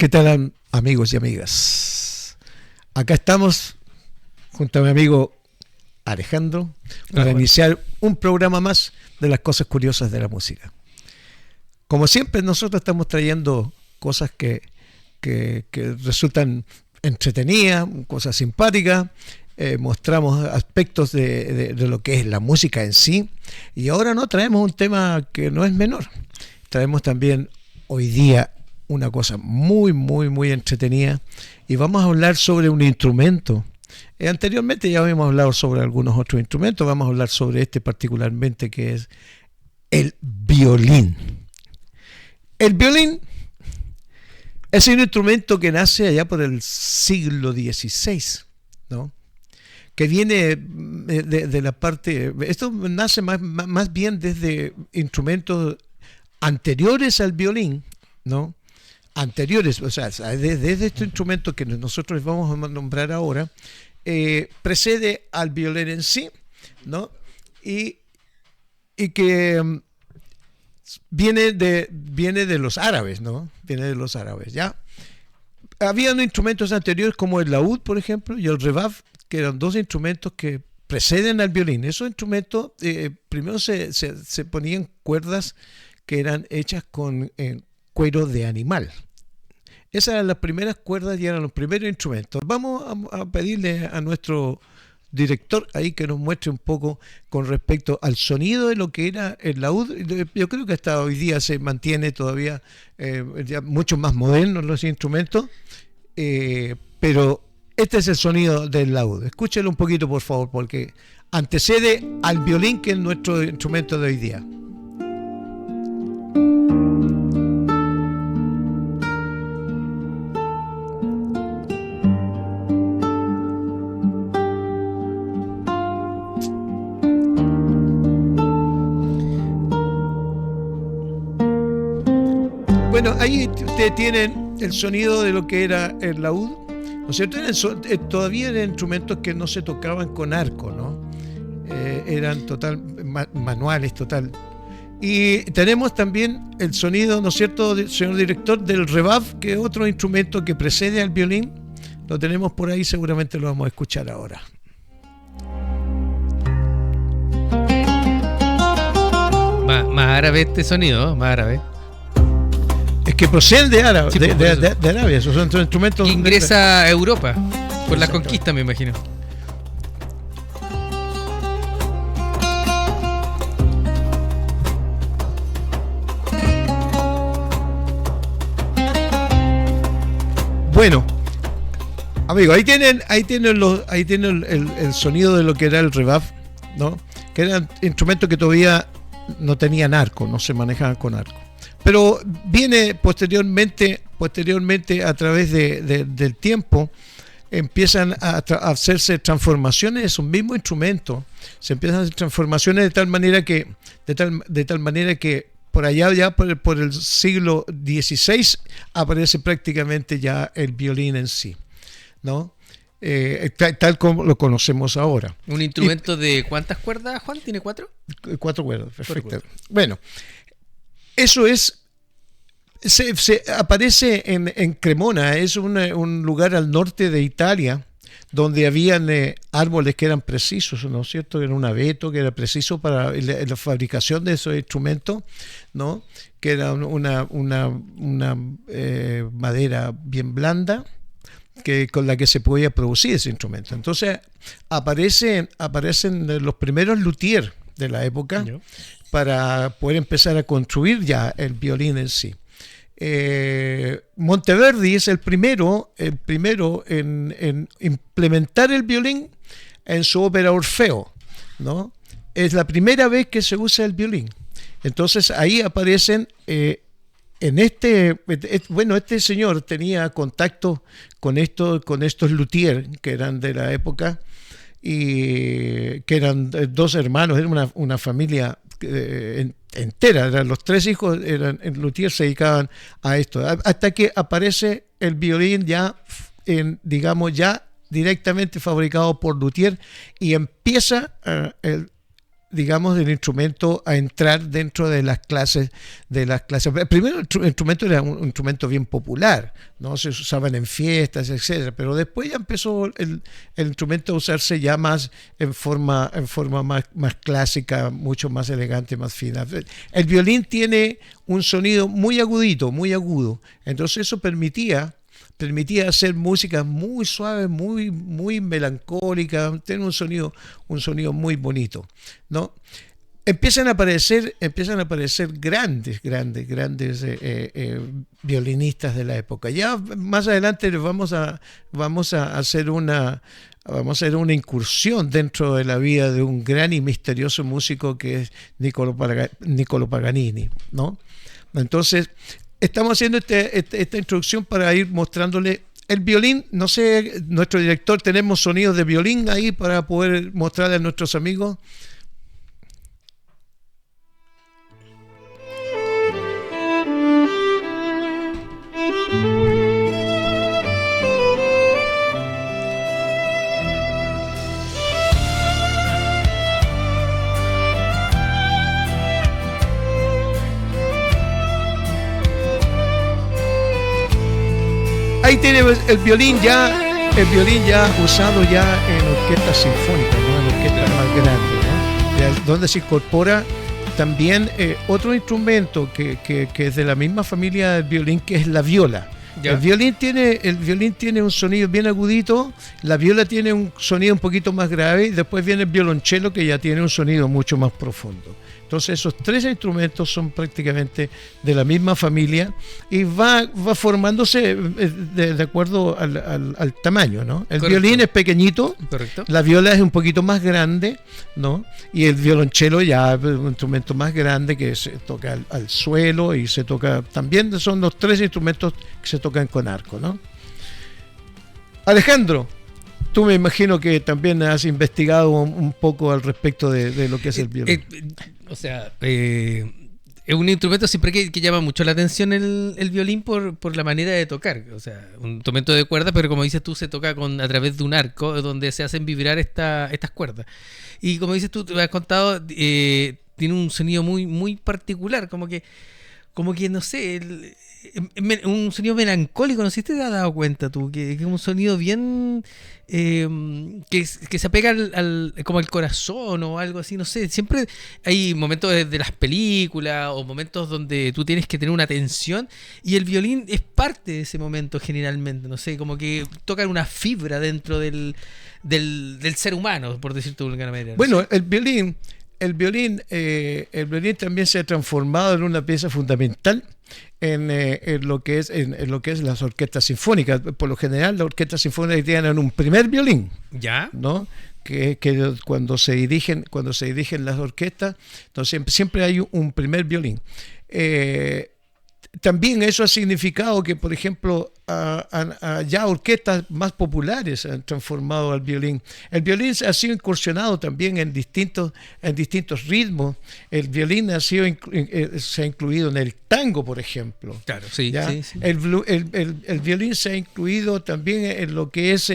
¿Qué tal, amigos y amigas? Acá estamos junto a mi amigo Alejandro para iniciar un programa más de las cosas curiosas de la música. Como siempre, nosotros estamos trayendo cosas que resultan entretenidas, cosas simpáticas, mostramos aspectos de lo que es la música en sí, y ahora no traemos un tema que no es menor. Traemos también hoy día una cosa muy entretenida, y vamos a hablar sobre un instrumento. Anteriormente ya habíamos hablado sobre algunos otros instrumentos, vamos a hablar sobre este particularmente, que es el violín. El violín es un instrumento que nace allá por el siglo XVI, ¿no? Que viene de la parte... Esto nace más bien desde instrumentos anteriores al violín, ¿no? Anteriores, o sea, desde este instrumento que nosotros vamos a nombrar ahora, precede al violín en sí, ¿no? Y que viene de los árabes, ¿no? Viene de los árabes, ¿ya? Habían instrumentos anteriores como el laúd, por ejemplo, y el rebab, que eran dos instrumentos que preceden al violín. Esos instrumentos primero se ponían cuerdas que eran hechas con cuero de animal. Esas eran las primeras cuerdas y eran los primeros instrumentos. Vamos a pedirle a nuestro director ahí que nos muestre un poco con respecto al sonido de lo que era el laúd. Yo creo que hasta hoy día se mantiene todavía ya mucho más modernos los instrumentos, pero este es el sonido del laúd. Escúchelo un poquito, por favor, porque antecede al violín, que es nuestro instrumento de hoy día. Bueno, ahí ustedes tienen el sonido de lo que era el laúd, ¿no es cierto? Todavía eran instrumentos que no se tocaban con arco, ¿no? Eran manuales, total. Y tenemos también el sonido, ¿no es cierto, señor director, del rebab, que es otro instrumento que precede al violín. Lo tenemos por ahí, seguramente lo vamos a escuchar ahora. Más árabe este sonido, más árabe. Es que proceden de Arabia, sí, de Arabia, esos son instrumentos. Que ingresa a Europa por la conquista, me imagino. Bueno, amigos, ahí tienen el sonido de lo que era el rebab, ¿no? Que eran instrumentos que todavía no tenían arco, no se manejaban con arco. Pero viene posteriormente a través del tiempo, empiezan a hacerse transformaciones de esos mismos instrumentos. Se empiezan a hacer transformaciones de tal manera que por allá, ya por el siglo XVI, aparece prácticamente ya el violín en sí, ¿no? Tal como lo conocemos ahora. ¿Un instrumento de cuántas cuerdas, Juan? ¿Tiene 4? 4 cuerdas, perfecto. Bueno, eso es, se aparece en Cremona, es un lugar al norte de Italia, donde habían árboles que eran precisos, ¿no es cierto? Era un abeto que era preciso para la fabricación de esos instrumentos, ¿no? Que era una madera bien blanda, con la que se podía producir ese instrumento. Entonces aparecen los primeros luthiers de la época, ¿no?, para poder empezar a construir ya el violín en sí. Monteverdi es el primero en implementar el violín en su ópera Orfeo, ¿no? Es la primera vez que se usa el violín. Entonces ahí aparecen este señor tenía contacto con estos luthiers que eran de la época, y que eran dos hermanos, era una familia entera, eran los 3 hijos, eran luthiers, se dedicaban a esto, hasta que aparece el violín ya directamente fabricado por luthier, y empieza digamos, del instrumento a entrar dentro de las clases. Primero el instrumento era un instrumento bien popular, no se usaban en fiestas, etcétera, pero después ya empezó el instrumento a usarse ya más en forma más clásica, mucho más elegante, más fina. El violín tiene un sonido muy agudito, muy agudo, entonces eso permitía hacer música muy suave, muy melancólica, tener un sonido muy bonito, ¿no? Empiezan a aparecer grandes violinistas de la época. Ya más adelante vamos a hacer una incursión dentro de la vida de un gran y misterioso músico que es Niccolo Paganini, ¿no? Entonces, estamos haciendo esta introducción para ir mostrándole el violín. No sé, nuestro director, ¿tenemos sonidos de violín ahí para poder mostrarle a nuestros amigos? Ahí tiene el violín ya usado ya en orquestas sinfónicas, ¿no? En orquestas más grandes, ¿no? Donde se incorpora también otro instrumento que es de la misma familia del violín, que es la viola. El violín tiene un sonido bien agudito, la viola tiene un sonido un poquito más grave, y después viene el violonchelo, que ya tiene un sonido mucho más profundo. Entonces esos tres instrumentos son prácticamente de la misma familia y va formándose de acuerdo al tamaño, ¿no? El violín es pequeñito, correcto. La viola es un poquito más grande, ¿no? Y el violonchelo ya es un instrumento más grande que se toca al suelo y se toca, también son los tres instrumentos que se tocan con arco, ¿no? Alejandro, tú me imagino que también has investigado un poco al respecto de lo que es el violín. O sea, es un instrumento siempre que llama mucho la atención el violín por la manera de tocar. O sea, un instrumento de cuerda, pero como dices tú, se toca a través de un arco donde se hacen vibrar estas cuerdas. Y como dices tú, te has contado, tiene un sonido muy particular, como que no sé, un sonido melancólico. No sé si te has dado cuenta tú, que es un sonido bien que se apega como al corazón o algo así, no sé. Siempre hay momentos de las películas o momentos donde tú tienes que tener una tensión y el violín es parte de ese momento generalmente, no sé, como que tocan una fibra dentro del ser humano, por decirte de alguna manera. Bueno, el violín también se ha transformado en una pieza fundamental en lo que es las orquestas sinfónicas. Por lo general, las orquestas sinfónicas tienen un primer violín, ¿ya? ¿no? Que cuando se dirigen las orquestas, entonces siempre hay un primer violín. También eso ha significado que, por ejemplo, ya orquestas más populares han transformado al violín. El violín ha sido incursionado también en distintos ritmos. El violín se ha incluido en el tango, por ejemplo. Claro, sí. El violín se ha incluido también en lo que es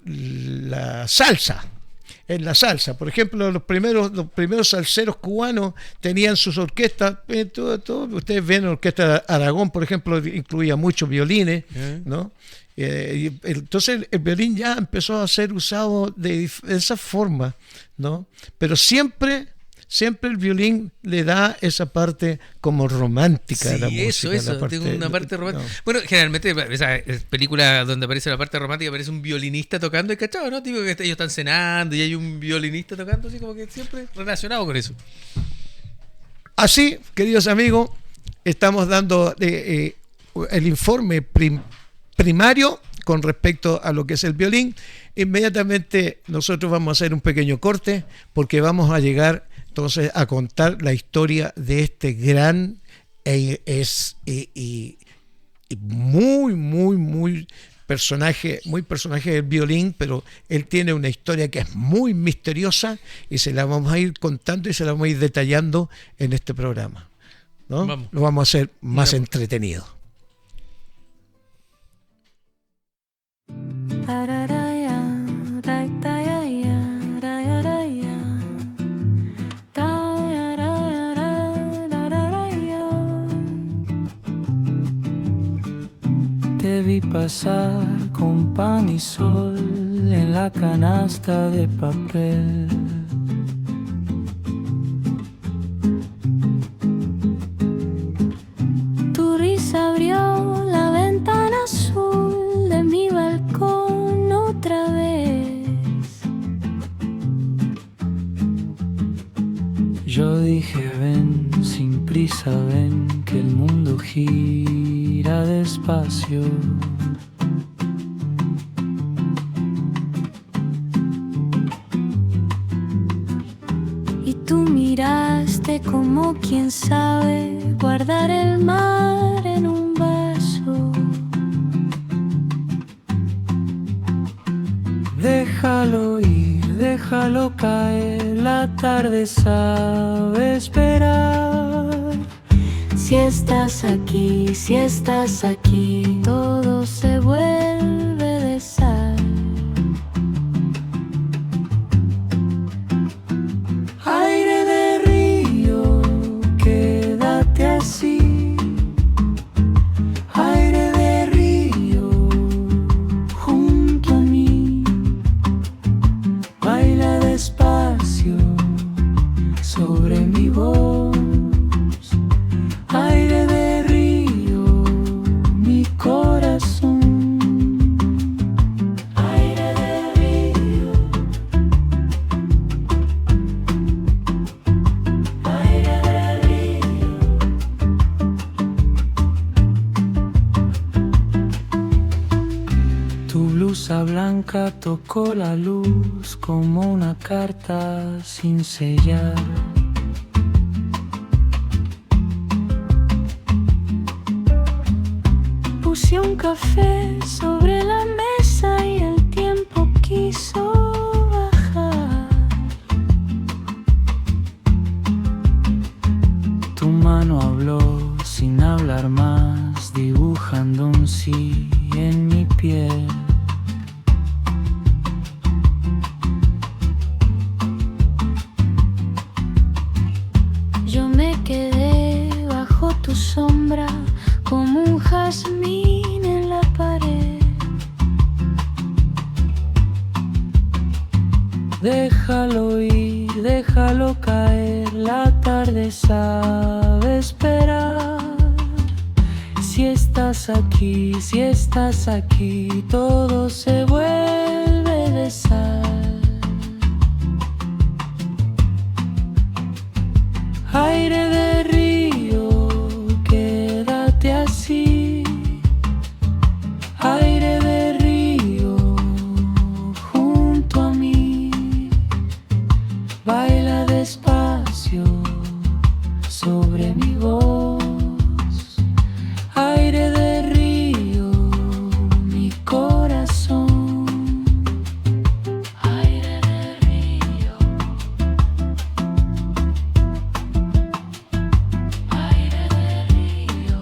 la salsa. En la salsa, por ejemplo, los primeros salseros cubanos tenían sus orquestas, ustedes ven la orquesta de Aragón, por ejemplo, incluía muchos violines, ¿no? Entonces el violín ya empezó a ser usado de esa forma, ¿no? Pero siempre el violín le da esa parte como romántica de la música. Eso, tiene una parte romántica. No. Bueno, generalmente esa película donde aparece la parte romántica aparece un violinista tocando, ¿cachado? ¿No? Tipo que ellos están cenando y hay un violinista tocando, así como que siempre relacionado con eso. Así, queridos amigos, estamos dando el informe primario con respecto a lo que es el violín. Inmediatamente nosotros vamos a hacer un pequeño corte porque vamos a llegar entonces a contar la historia de este gran y muy personaje del violín, pero él tiene una historia que es muy misteriosa y se la vamos a ir contando y se la vamos a ir detallando en este programa, ¿no? Lo vamos a hacer más entretenido. pasar con pan y sol en la canasta de papel. Tu risa abrió la ventana azul de mi balcón otra vez. Yo dije ven, sin prisa ven, que el mundo gira despacio. Y tú miraste como quien sabe guardar el mar en un vaso. Déjalo ir, déjalo caer, la tarde sabe esperar. Si estás aquí, todo se vuelve de sal. Aire de río, quédate así. Aire de río, junto a mí. Baila despacio sobre mi voz. Aire de río, mi corazón. Aire de río. Aire de río. Tu blusa blanca tocó la luz como una carta sin sellar. Puse un café sobre la mesa y el tiempo quiso bajar. Tu mano habló sin hablar más, dibujando un sí en mi piel. Yo me quedé bajo tu sombra como un jazmín en la pared. Déjalo ir, déjalo caer, la tarde sabe esperar. Si estás aquí, todo se vuelve de sal. Aire de río, quédate así. Aire de río, junto a mí. Baila despacio sobre mi voz. Aire de río, mi corazón. Aire de río. Aire de río.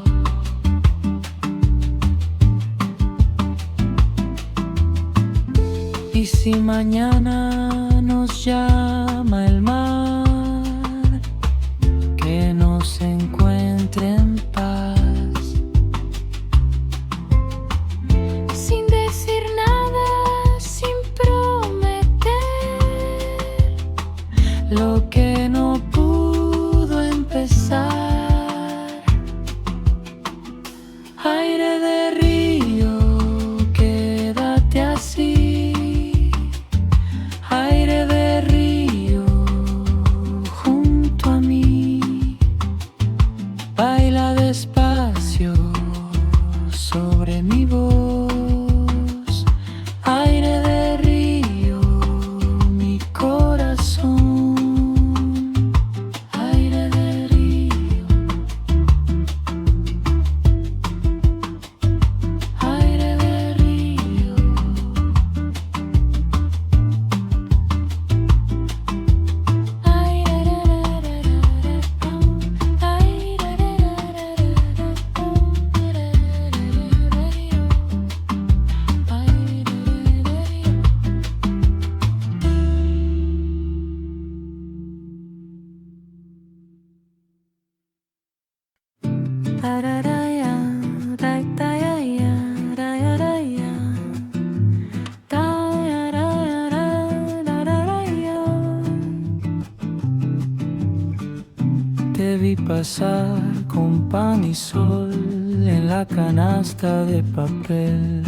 Y si mañana nos llama el mar, que nos encuentre en paz. Sin decir nada, sin prometer Lo que no pudo empezar. Aire de río, quédate así. Aire de río, vi pasar con pan y sol en la canasta de papel.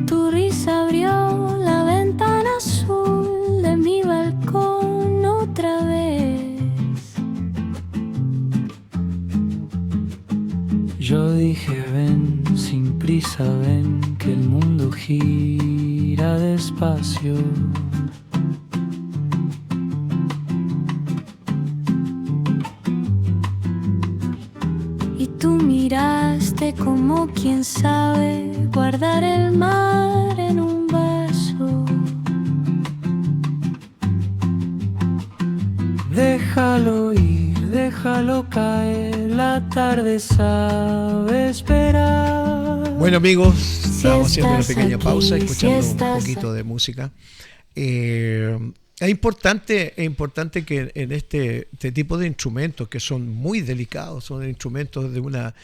Tu risa abrió la ventana azul de mi balcón otra vez. Yo dije ven, sin prisa ven, que el mundo gira despacio. Y tú miraste como quien sabe guardar el mar en un vaso. Déjalo ir, déjalo caer, la tarde sabe esperar. Bueno, amigos, estamos haciendo una estás pequeña aquí, pausa, si escuchando un estás poquito de música. Es importante que en este tipo de instrumentos que son muy delicados, son instrumentos de una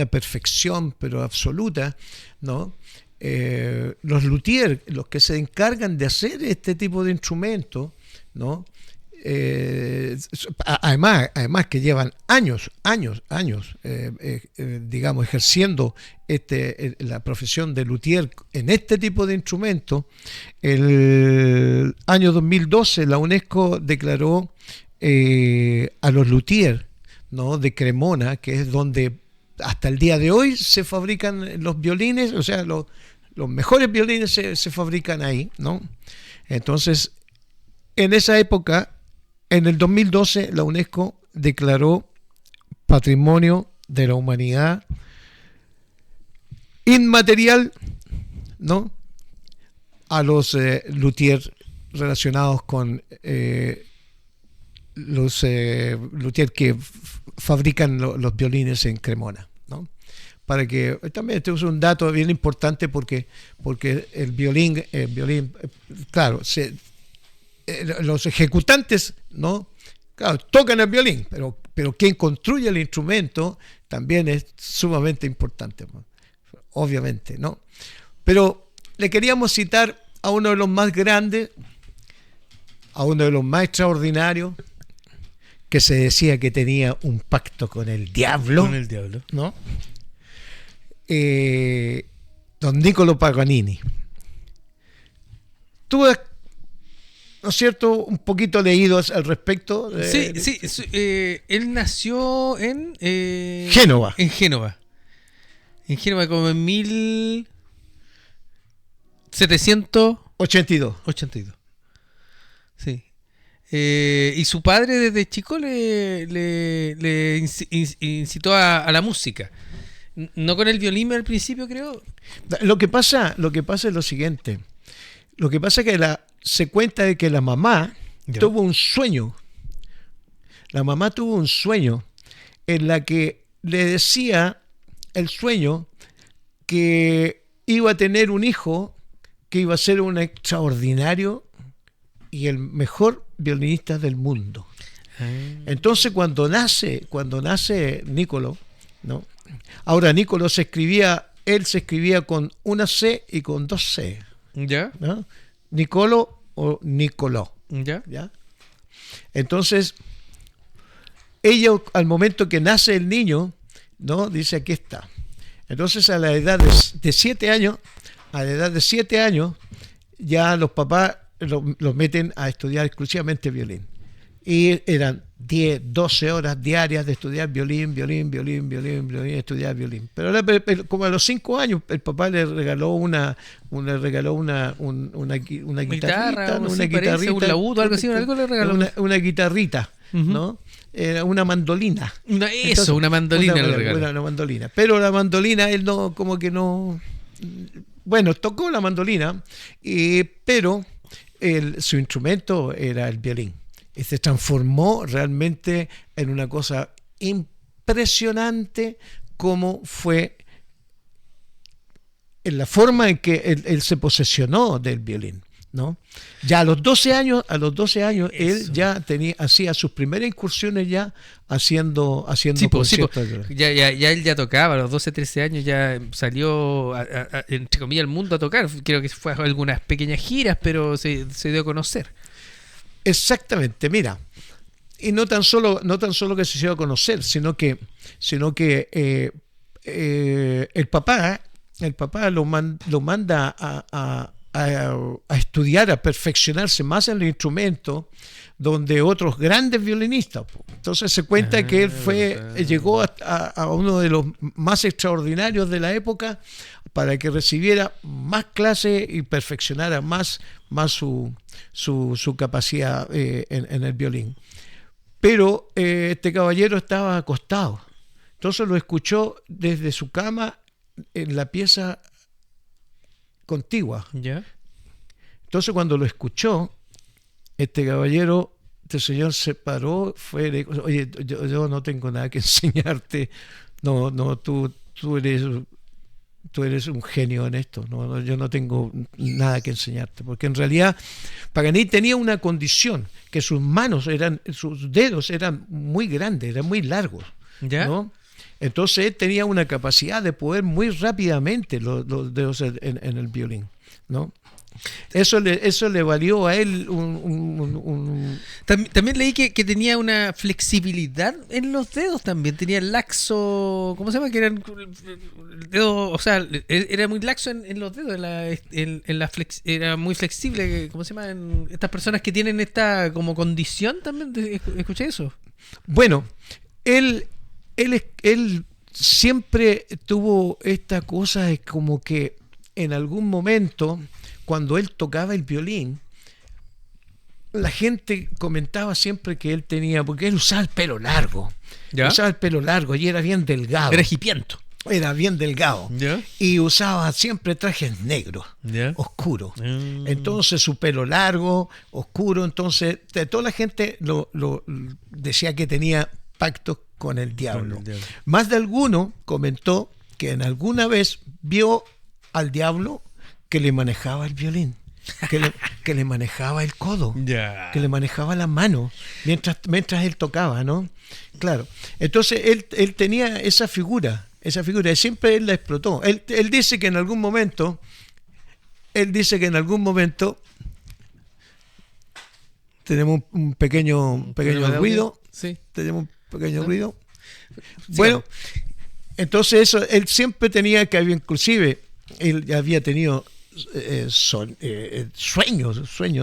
perfección pero absoluta, ¿no? Los luthiers, los que se encargan de hacer este tipo de instrumentos, ¿no? Además que llevan años, digamos, ejerciendo la profesión de luthier en este tipo de instrumentos. El año 2012 la UNESCO declaró a los luthiers, ¿no?, de Cremona, que es donde hasta el día de hoy se fabrican los violines, o sea, los mejores violines se fabrican ahí, ¿no? Entonces, en esa época, en el 2012, la UNESCO declaró Patrimonio de la Humanidad inmaterial, ¿no?, a los luthiers relacionados con los luthiers que fabrican los violines en Cremona, ¿no? Para que también este es un dato bien importante porque el violín, claro, los ejecutantes, ¿no?, claro, tocan el violín, pero quien construye el instrumento también es sumamente importante, obviamente, ¿no? Pero le queríamos citar a uno de los más grandes, a uno de los más extraordinarios, que se decía que tenía un pacto con el diablo. Con el diablo. ¿No? Don Niccolo Paganini. Tú has, ¿no es cierto?, un poquito leído al respecto. Sí. Él nació en Génova. En Génova. En Génova como en 1782. 82. Sí. Y su padre desde chico le incitó a la música. No con el violín al principio, creo. Lo que pasa es lo siguiente. Lo que pasa es que se cuenta de que la mamá tuvo un sueño. La mamá tuvo un sueño en la que le decía el sueño que iba a tener un hijo que iba a ser un extraordinario y el mejor violinista del mundo. Entonces cuando nace Niccolo, ¿no? Ahora Niccolo él se escribía con una C y con dos C. ¿Ya? ¿No? Niccolo o Niccolò. ¿Ya? ¿Ya? Entonces, ella al momento que nace el niño, ¿no?, dice aquí está. Entonces a la edad de 7 años, ya los papás los meten a estudiar exclusivamente violín. Y eran 10, 12 horas diarias de estudiar violín, estudiar violín. Pero como a los 5 años el papá le regaló una guitarrita, una guitarrita, un laúd, algo así, algo le regaló. Una guitarrita, ¿no? Una mandolina. Una mandolina le regaló. Una mandolina. Pero la mandolina él no, como que no. Bueno, tocó la mandolina, pero su instrumento era el violín. Y se transformó realmente en una cosa impresionante, como fue en la forma en que él se posesionó del violín, ¿no? Ya a los 12 años él Eso. ya hacía sus primeras incursiones ya haciendo Sí, po, conciertos. ya él ya tocaba, a los 12, 13 años ya salió, entre comillas, al mundo a tocar. Creo que fue a algunas pequeñas giras, pero se dio a conocer. Exactamente, mira. Y no tan solo que se dio a conocer, sino que el papá lo manda a estudiar, a perfeccionarse más en el instrumento, donde otros grandes violinistas. Entonces se cuenta que él llegó a uno de los más extraordinarios de la época para que recibiera más clases y perfeccionara más su capacidad en el violín. Pero este caballero estaba acostado, entonces lo escuchó desde su cama en la pieza contigua. ¿Ya? Entonces cuando lo escuchó, este señor se paró, fue, le dijo, oye, yo no tengo nada que enseñarte, tú eres un genio en esto, yo no tengo nada que enseñarte, porque en realidad Paganini tenía una condición, que sus dedos eran muy grandes, eran muy largos, ¿Ya? ¿no? Entonces él tenía una capacidad de poder muy rápidamente los dedos en el violín, ¿no? Eso le valió a él También leí que tenía una flexibilidad en los dedos también. Tenía laxo. ¿Cómo se llama? Que eran dedos. O sea, era muy laxo en los dedos. Era muy flexible. ¿Cómo se llama? Estas personas que tienen esta como condición también. ¿Escuché eso? Bueno, él siempre tuvo esta cosa de como que en algún momento, cuando él tocaba el violín, la gente comentaba siempre que él tenía, porque él usaba el pelo largo, ¿Ya? usaba el pelo largo y era bien delgado. Era hipiento. Era bien delgado. ¿Ya? Y usaba siempre trajes negros, ¿Ya? oscuros. Entonces su pelo largo, oscuro, entonces toda la gente lo decía que tenía pactos con el diablo. Con el diablo. Más de alguno comentó que en alguna vez vio al diablo que le manejaba el violín, que le manejaba el codo, Ya. que le manejaba la mano mientras él tocaba, ¿no? Claro. Entonces él tenía esa figura, y siempre él la explotó. Él dice que en algún momento, tenemos un pequeño ruido. Sí. Tenemos un pequeño ruido. Bueno, entonces eso, él siempre tenía que había, inclusive, él había tenido sueños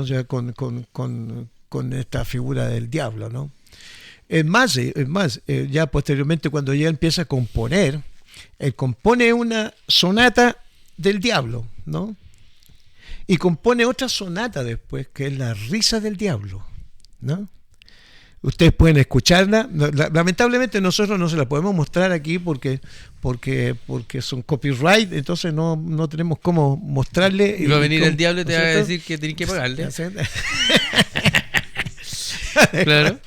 ya con esta figura del diablo, ¿no? Es más, ya posteriormente cuando ya empieza a componer, él compone una sonata del diablo, ¿no? Y compone otra sonata después, que es la risa del diablo, ¿no? Ustedes pueden escucharla. Lamentablemente nosotros no se la podemos mostrar aquí porque son copyright, entonces no tenemos cómo mostrarle. Y va a venir el diablo y te ¿no va a es cierto? decir que tenés que pagarle. Claro. Claro.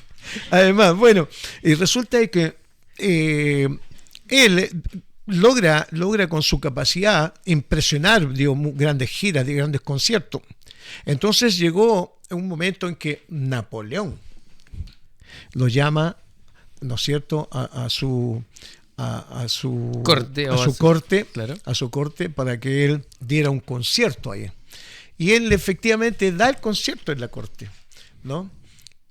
Además, bueno, y resulta que él logra con su capacidad impresionar, digo, grandes giras, de grandes conciertos. Entonces llegó un momento en que Napoleón lo llama, ¿no es cierto?, a su corte, claro. a su corte para que él diera un concierto ahí. Y él efectivamente da el concierto en la corte, ¿no?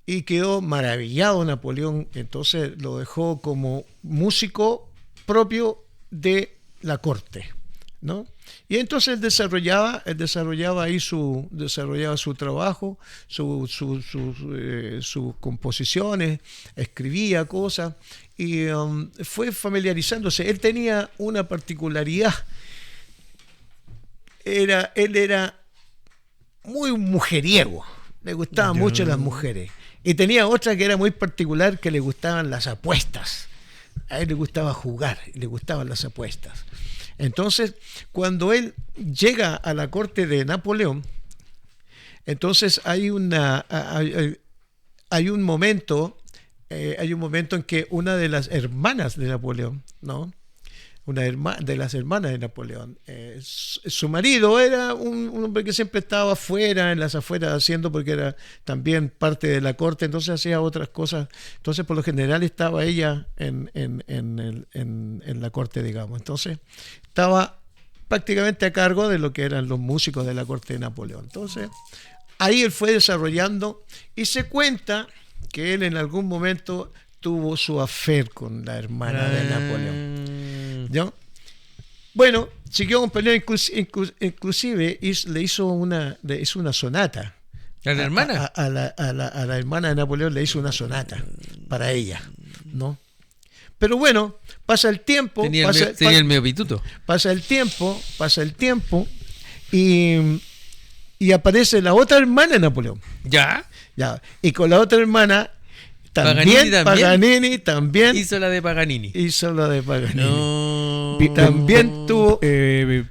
Y quedó maravillado Napoleón, entonces lo dejó como músico propio de la corte, ¿no? Y entonces él desarrollaba ahí su trabajo, sus composiciones, escribía cosas y fue familiarizándose. Él tenía una particularidad, él era muy mujeriego, le gustaban mucho las mujeres, y tenía otra que era muy particular, que le gustaban las apuestas. A él le gustaba jugar, le gustaban las apuestas. Entonces, cuando él llega a la corte de Napoleón, entonces hay un momento en que una de las hermanas de Napoleón, ¿no? de las hermanas de Napoleón. Su marido era un hombre que siempre estaba afuera, en las afueras, haciendo, porque era también parte de la corte, entonces hacía otras cosas. Entonces, por lo general, estaba ella en la corte, digamos. Entonces, estaba prácticamente a cargo de lo que eran los músicos de la corte de Napoleón. Entonces, ahí él fue desarrollando, y se cuenta que él en algún momento tuvo su affair con la hermana de Napoleón. ¿Ya? Bueno, siguió con pelea, inclusive le hizo una sonata. ¿A la hermana? A la hermana de Napoleón le hizo una sonata para ella, ¿no? Pero bueno, pasa el tiempo. Tenía el medio pituto. Pasa el tiempo y aparece la otra hermana de Napoleón. ¿Ya? Y con la otra hermana Paganini también hizo la de Paganini. No. También tuvo.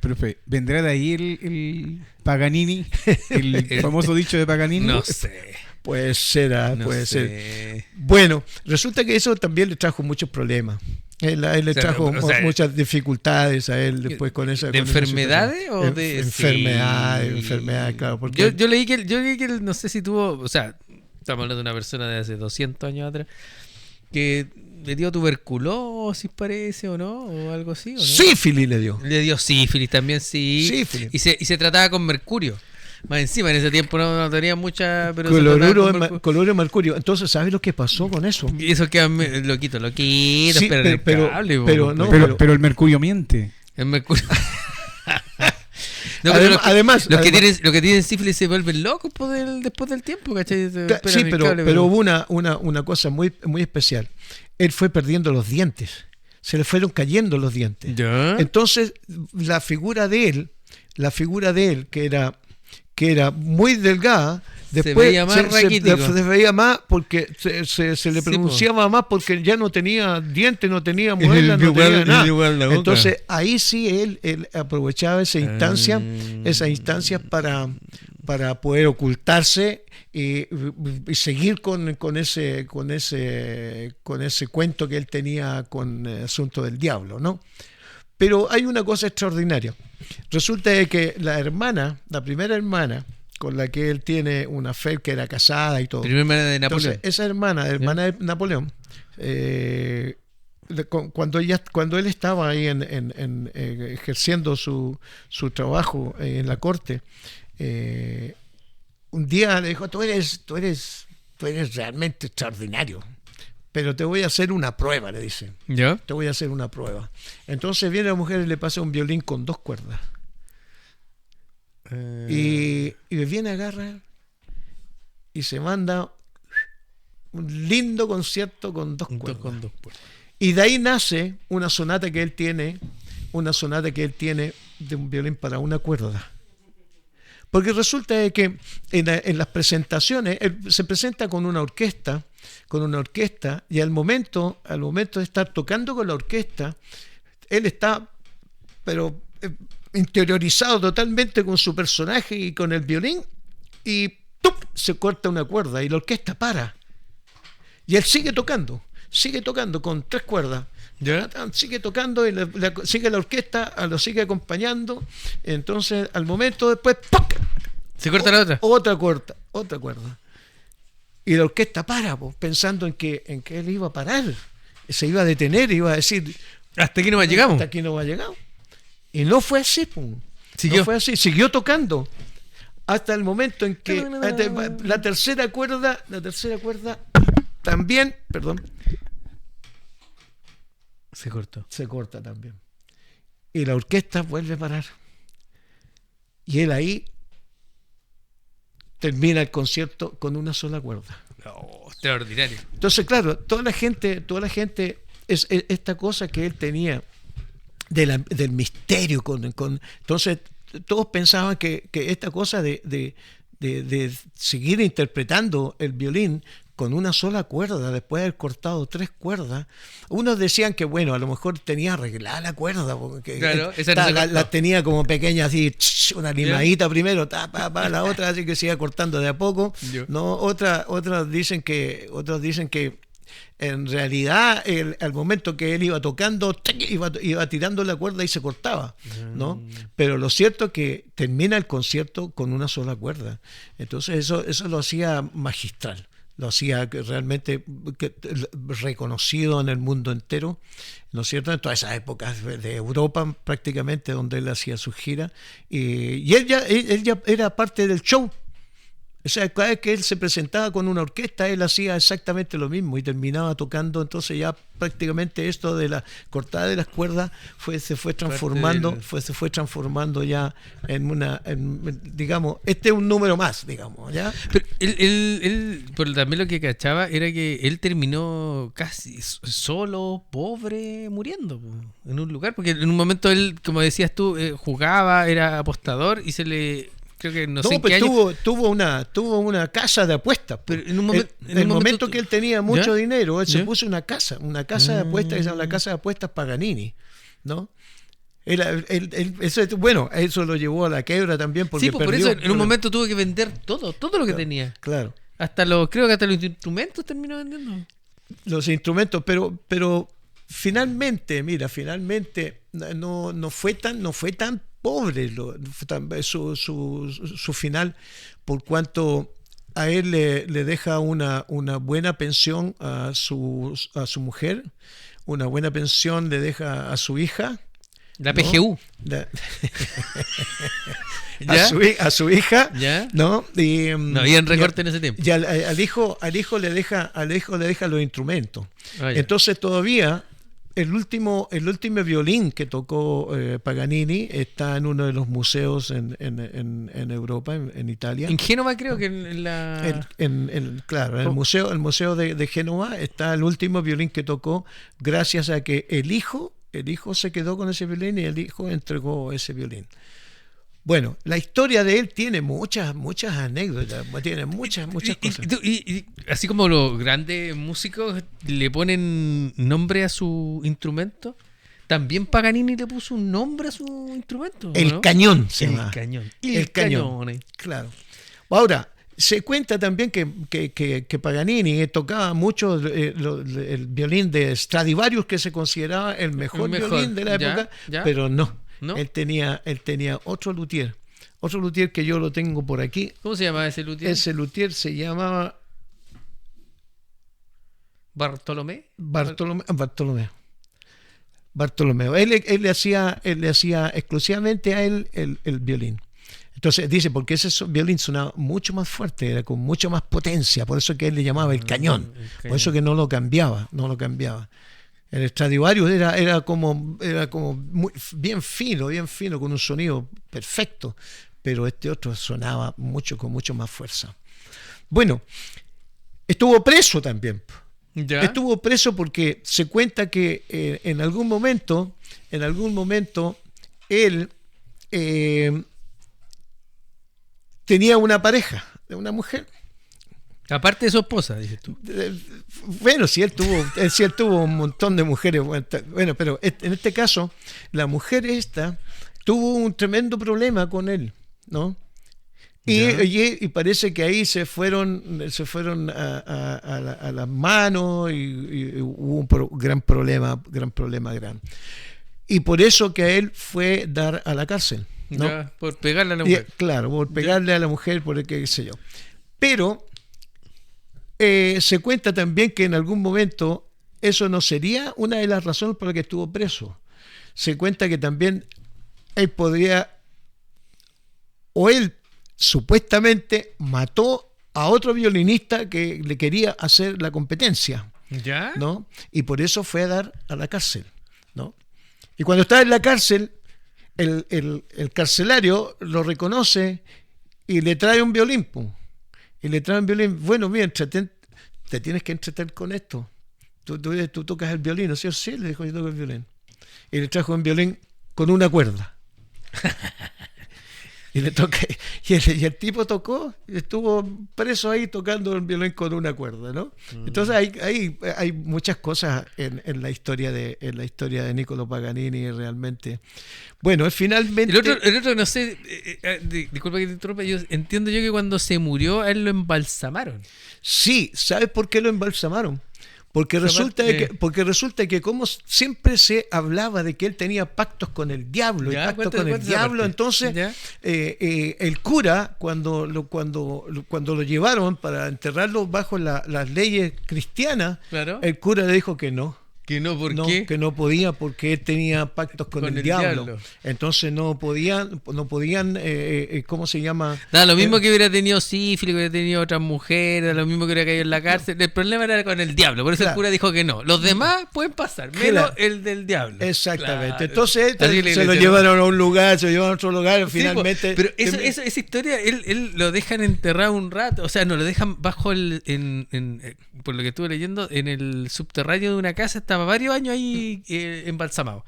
Profe, ¿vendrá de ahí el Paganini? El famoso dicho de Paganini. No sé. Puede ser. Bueno, resulta que eso también le trajo muchos problemas. Él le trajo muchas dificultades a él después con esa. ¿De enfermedades o de enfermedades, claro? Porque yo leí que él, no sé si tuvo, o sea, estamos hablando de una persona de hace 200 años atrás, que le dio tuberculosis, parece, o no, o algo así, ¿o no? Sífilis le dio. Le dio sífilis también, sí. Sífilis. Y se trataba con mercurio. Más encima, en ese tiempo no tenía mucha... Pero cloruro de mercurio. Entonces, ¿sabes lo que pasó con eso? Y eso queda loquito, sí, pero el mercurio miente. El mercurio... No, además, los que tienen sífilis se vuelven locos después del tiempo, ¿cachai? Sí, pero hubo una cosa muy, muy especial. Él fue perdiendo los dientes. Se le fueron cayendo los dientes. ¿Ya? Entonces, la figura de él, que era muy delgada, después se veía más porque se le pronunciaba más porque ya no tenía dientes, no tenía muelas, no tenía nada. Entonces ahí sí él aprovechaba esa instancia, para poder ocultarse y seguir con ese cuento que él tenía con el asunto del diablo, ¿no? Pero hay una cosa extraordinaria. Resulta de que la primera hermana, con la que él tiene una fe, que era casada y todo. Primera hermana de Napoleón. Entonces, esa hermana de Napoleón, cuando él estaba ahí ejerciendo su trabajo en la corte, un día le dijo: tú eres realmente extraordinario, pero te voy a hacer una prueba, le dice. ¿Ya? Te voy a hacer una prueba. Entonces viene la mujer y le pasa un violín con 2 cuerdas. Y viene, agarra y se manda un lindo concierto con 2 cuerdas. Y de ahí nace una sonata que él tiene de un violín para 1 cuerda. Porque resulta de que en las presentaciones él se presenta con una orquesta, y al momento de estar tocando con la orquesta, él está interiorizado totalmente con su personaje y con el violín, y ¡tup!, se corta 1 cuerda y la orquesta para. Y él sigue tocando con 3 cuerdas. ¿Ya? Sigue tocando y sigue la orquesta, lo sigue acompañando. Entonces, al momento después, ¡puc!, se corta la otra. Otra cuerda. Y la orquesta para, pensando en que él iba a parar. Se iba a detener, iba a decir: hasta aquí no me llegamos. Hasta aquí no va a llegar. Y no fue así, ¿Siguió? No fue así, siguió tocando. Hasta el momento en que la tercera cuerda también, se corta también. Y la orquesta vuelve a parar. Y él ahí termina el concierto con 1 sola cuerda. Extraordinario. Entonces, claro, toda la gente es esta cosa que él tenía del misterio entonces todos pensaban que esta cosa de seguir interpretando el violín con 1 sola cuerda, después de haber cortado 3 cuerdas, unos decían que bueno, a lo mejor tenía arreglada la cuerda, porque claro, la tenía como pequeña, así, una limadita primero, la otra, así que se iba cortando de a poco. No, otros dicen que en realidad al momento que él iba tocando, iba tirando la cuerda y se cortaba, ¿no? Pero lo cierto es que termina el concierto con una sola cuerda. Entonces eso lo hacía magistral. Lo hacía realmente reconocido en el mundo entero, ¿no es cierto? En todas esas épocas de Europa prácticamente, donde él hacía su gira. Y él ya era parte del show. O sea, cada vez que él se presentaba con una orquesta, él hacía exactamente lo mismo y terminaba tocando. Entonces ya prácticamente esto de la cortada de las cuerdas se fue transformando ya digamos, este es un número más, digamos, ¿ya? Pero él pero también lo que cachaba era que él terminó casi solo, pobre, muriendo en un lugar, porque en un momento él, como decías tú, jugaba, era apostador y se le... Creo que no sé en qué año. tuvo una casa de apuestas. Pero en el un momento que él tenía mucho ¿ya? dinero, él se ¿ya? puso una casa de apuestas, que se llama la casa de apuestas Paganini, ¿no? Eso lo llevó a la quiebra también porque sí, pues por perdió. eso en un momento tuvo que vender todo lo que tenía. Claro. Creo que hasta los instrumentos terminó vendiendo. Los instrumentos, pero finalmente no fue tan pobre su final, por cuanto a él le deja una buena pensión a su mujer, una buena pensión le deja a su hija, La ¿no? PGU. A su hija, ¿ya? ¿no? Y, no había recorte en ese tiempo. Y al hijo le deja los instrumentos. Ah, ya. Entonces todavía el último violín que tocó Paganini está en uno de los museos en Europa, en Italia. En Génova creo que en la... Claro, en el museo de Génova está el último violín que tocó, gracias a que el hijo se quedó con ese violín y el hijo entregó ese violín. Bueno, la historia de él tiene muchas anécdotas, tiene muchas cosas. Y así como los grandes músicos le ponen nombre a su instrumento, también Paganini le puso un nombre a su instrumento. El ¿no? cañón se llama. El cañón. Claro. Ahora, se cuenta también que Paganini tocaba mucho el violín de Stradivarius, que se consideraba el mejor violín de la época, pero no. ¿No? Él tenía otro luthier que yo lo tengo por aquí. ¿Cómo se llamaba ese luthier? Ese luthier se llamaba Bartolomé. Bartolomeo. Él le hacía exclusivamente a él el violín. Entonces dice, porque ese violín sonaba mucho más fuerte, era con mucho más potencia, por eso que él le llamaba el cañón, por eso que no lo cambiaba. El Stradivarius era como muy, bien fino, con un sonido perfecto, pero este otro sonaba con mucho más fuerza. Bueno, estuvo preso también. ¿Ya? Estuvo preso porque se cuenta que en algún momento él tenía una pareja, una mujer. Aparte de su esposa, dices tú. Bueno, si él tuvo un montón de mujeres, bueno, pero en este caso, la mujer esta tuvo un tremendo problema con él, ¿no? Y parece que ahí se fueron a las manos y hubo un gran problema. Y por eso que a él fue dar a la cárcel, ¿no? Ya, por pegarle a la mujer. Claro, por pegarle a la mujer, por el que qué sé yo. Pero se cuenta también que en algún momento eso no sería una de las razones por las que estuvo preso. Se cuenta que también él supuestamente mató a otro violinista que le quería hacer la competencia, ¿Ya? ¿no? Y por eso fue a dar a la cárcel, ¿no? Y cuando está en la cárcel, el carcelario lo reconoce y le trae un violín, pum. Y le traen violín. Bueno, mira, te tienes que entretener con esto. Tú tocas el violín, ¿no? Sí, le dijo, yo toco el violín. Y le trajo un violín con una cuerda. Y el tipo tocó y estuvo preso ahí tocando el violín con una cuerda, ¿no? Entonces hay muchas cosas en la historia de Niccolo Paganini realmente. Bueno, finalmente... El otro no sé, disculpa que te interrumpa, entiendo yo que cuando se murió a él lo embalsamaron. Sí, ¿sabes por qué lo embalsamaron? Porque resulta, aparte- porque resulta que como siempre se hablaba de que él tenía pactos con el diablo, Ya, y pactos cuéntame, con el cuéntame esa diablo, parte. entonces Ya. el cura, cuando lo llevaron para enterrarlo bajo las leyes cristianas, Claro. el cura le dijo que no. Que no, ¿por No, qué? que no podía porque él tenía pactos con el diablo. Entonces no podían, ¿cómo se llama? Da lo mismo que hubiera tenido sífilis, que hubiera tenido otras mujeres, da lo mismo que hubiera caído en la cárcel. El problema era con el diablo, por eso Claro. el cura dijo que no. Los demás pueden pasar, menos Claro. el del diablo. Exactamente. Claro. Entonces Así la se iglesia, lo ¿no? llevaron a un lugar, se lo llevaron a otro lugar, Sí, finalmente. pero esa historia, él lo dejan enterrado un rato, o sea, no lo dejan bajo por lo que estuve leyendo, en el subterráneo de una casa, estaba varios años ahí embalsamado.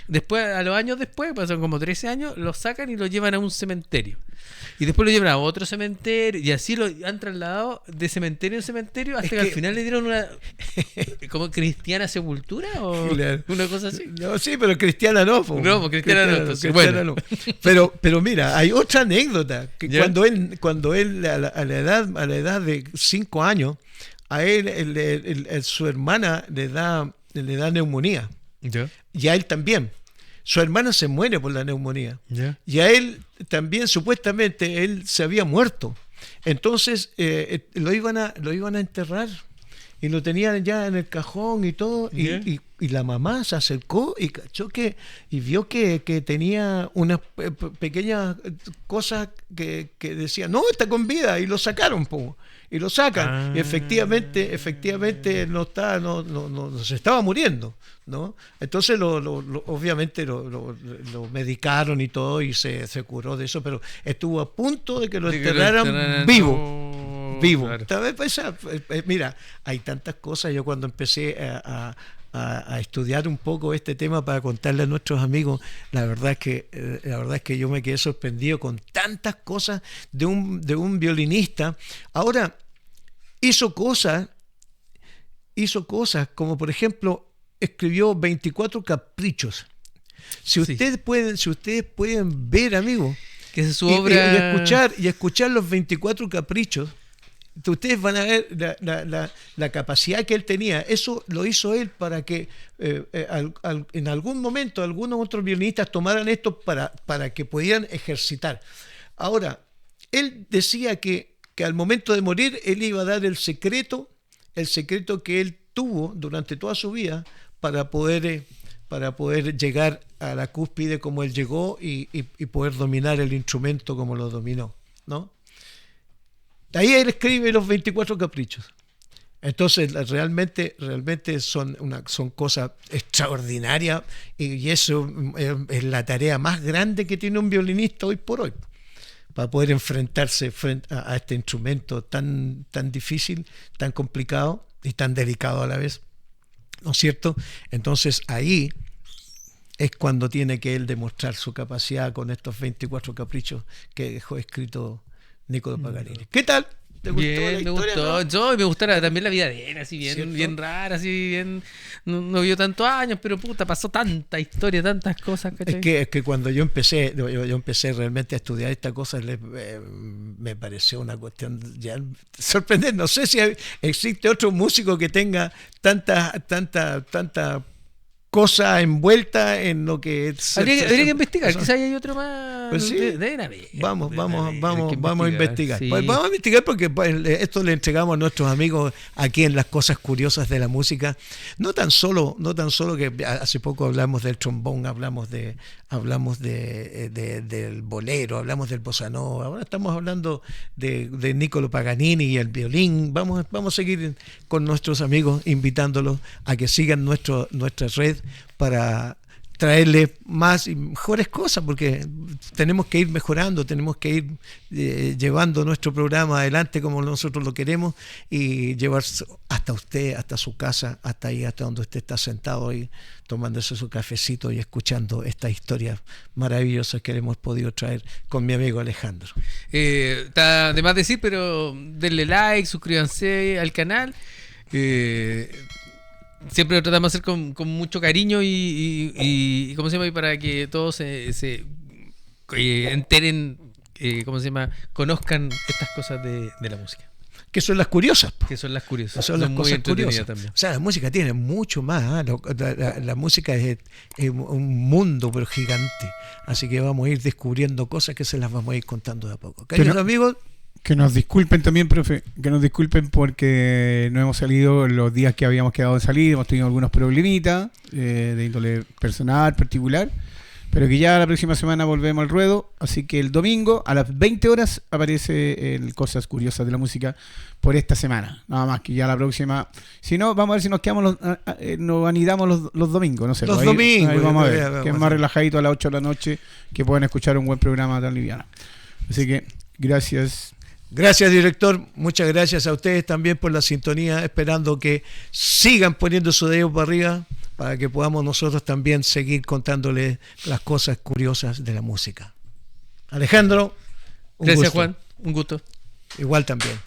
Después, a los años después, pasaron como 13 años, lo sacan y lo llevan a un cementerio. Y después lo llevan a otro cementerio, y así lo han trasladado de cementerio en cementerio hasta que al final le dieron una como cristiana sepultura o Claro. una cosa así. No, sí, pero cristiana no. Po. No, pues cristiana no, entonces, cristiana bueno. no. Pero mira, hay otra anécdota que ¿Ya? cuando él a la edad de 5 años, a él su hermana le da neumonía, ¿Ya? y a él también. Su hermana se muere por la neumonía. ¿Ya? Y a él también, supuestamente, él se había muerto. Entonces lo iban a enterrar y lo tenían ya en el cajón y todo. ¿Ya? Y la mamá se acercó y cachó y vio que tenía unas pequeñas cosas que decían, no, está con vida, y lo sacaron, po. Y lo sacan. Ah. Y efectivamente no se estaba muriendo, ¿no? Entonces obviamente lo medicaron y todo, y se curó de eso, pero estuvo a punto de que lo De que lo enterraran enterraran, vivo. no, Vivo. claro. Tal vez mira, hay tantas cosas. Yo cuando empecé a estudiar un poco este tema para contarle a nuestros amigos, la verdad es que yo me quedé sorprendido con tantas cosas de un violinista. Ahora, hizo cosas como, por ejemplo, escribió 24 caprichos. Si Sí. ustedes pueden ver, amigos, Que es su y obra. escuchar los 24 caprichos, ustedes van a ver la capacidad que él tenía. Eso lo hizo él para que en algún momento algunos otros violinistas tomaran esto para que pudieran ejercitar. Ahora, él decía que al momento de morir él iba a dar el secreto que él tuvo durante toda su vida para poder llegar a la cúspide como él llegó y poder dominar el instrumento como lo dominó, ¿no? Ahí él escribe los 24 caprichos. Entonces realmente son cosas extraordinarias, y eso es la tarea más grande que tiene un violinista hoy por hoy, para poder enfrentarse a este instrumento tan difícil, tan complicado y tan delicado a la vez, ¿no es cierto? Entonces ahí es cuando tiene que él demostrar su capacidad con estos 24 caprichos que dejó escrito Niccolo Paganini. ¿Qué tal? ¿Te gustó la Bien, me historia, gustó. no? Yo me gustara también la vida de él, así ¿Cierto? bien rara, así bien. No vivió tantos años, pero puta, pasó tanta historia, tantas cosas, ¿cachai? Es que cuando yo empecé realmente a estudiar esta cosa, me pareció una cuestión ya sorprendente. No sé si existe otro músico que tenga tanta cosa envuelta en lo que es. Habría que investigar, quizás hay otro más. Pues sí. Deben haber, Vamos deben haber, hay que a investigar. sí. Pues vamos a investigar porque esto le entregamos a nuestros amigos aquí en Las Cosas Curiosas de la Música. No tan solo que hace poco hablamos del trombón, hablamos del bolero, hablamos del bossa nova. Ahora estamos hablando de Niccolo Paganini y el violín. Vamos a seguir con nuestros amigos, invitándolos a que sigan nuestra red para traerle más y mejores cosas, porque tenemos que ir mejorando, tenemos que ir llevando nuestro programa adelante como nosotros lo queremos, y llevar hasta usted, hasta su casa, hasta ahí, hasta donde usted está sentado ahí, tomándose su cafecito y escuchando estas historias maravillosas que le hemos podido traer con mi amigo Alejandro. Está de más decir, pero denle like, suscríbanse al canal. Siempre lo tratamos de hacer con mucho cariño y ¿cómo se llama? Y para que todos se enteren, ¿cómo se llama? Conozcan estas cosas de la música. que son las curiosas. Po. Que son las curiosas. Son las muy cosas entretenidas curiosas. también. O sea, la música tiene mucho más. La música es un mundo, pero gigante. Así que vamos a ir descubriendo cosas que se las vamos a ir contando de a poco. Queridos amigos, que nos disculpen también, profe, que nos disculpen porque no hemos salido los días que habíamos quedado en salir, hemos tenido algunos problemitas de índole personal, particular, pero que ya la próxima semana volvemos al ruedo, así que el domingo a las 20 horas aparece el Cosas Curiosas de la Música por esta semana, nada más que ya la próxima, si no, vamos a ver si nos quedamos, nos anidamos los domingos, no sé. Los ahí, domingos, ahí vamos a ver, vamos que es a más ver. relajadito a las 8 de la noche, que pueden escuchar un buen programa tan liviano. Así que, gracias. Gracias, director. Muchas gracias a ustedes también por la sintonía, esperando que sigan poniendo su dedo para arriba para que podamos nosotros también seguir contándoles las cosas curiosas de la música. Alejandro, un Gracias, gusto. Juan. Un gusto. Igual también.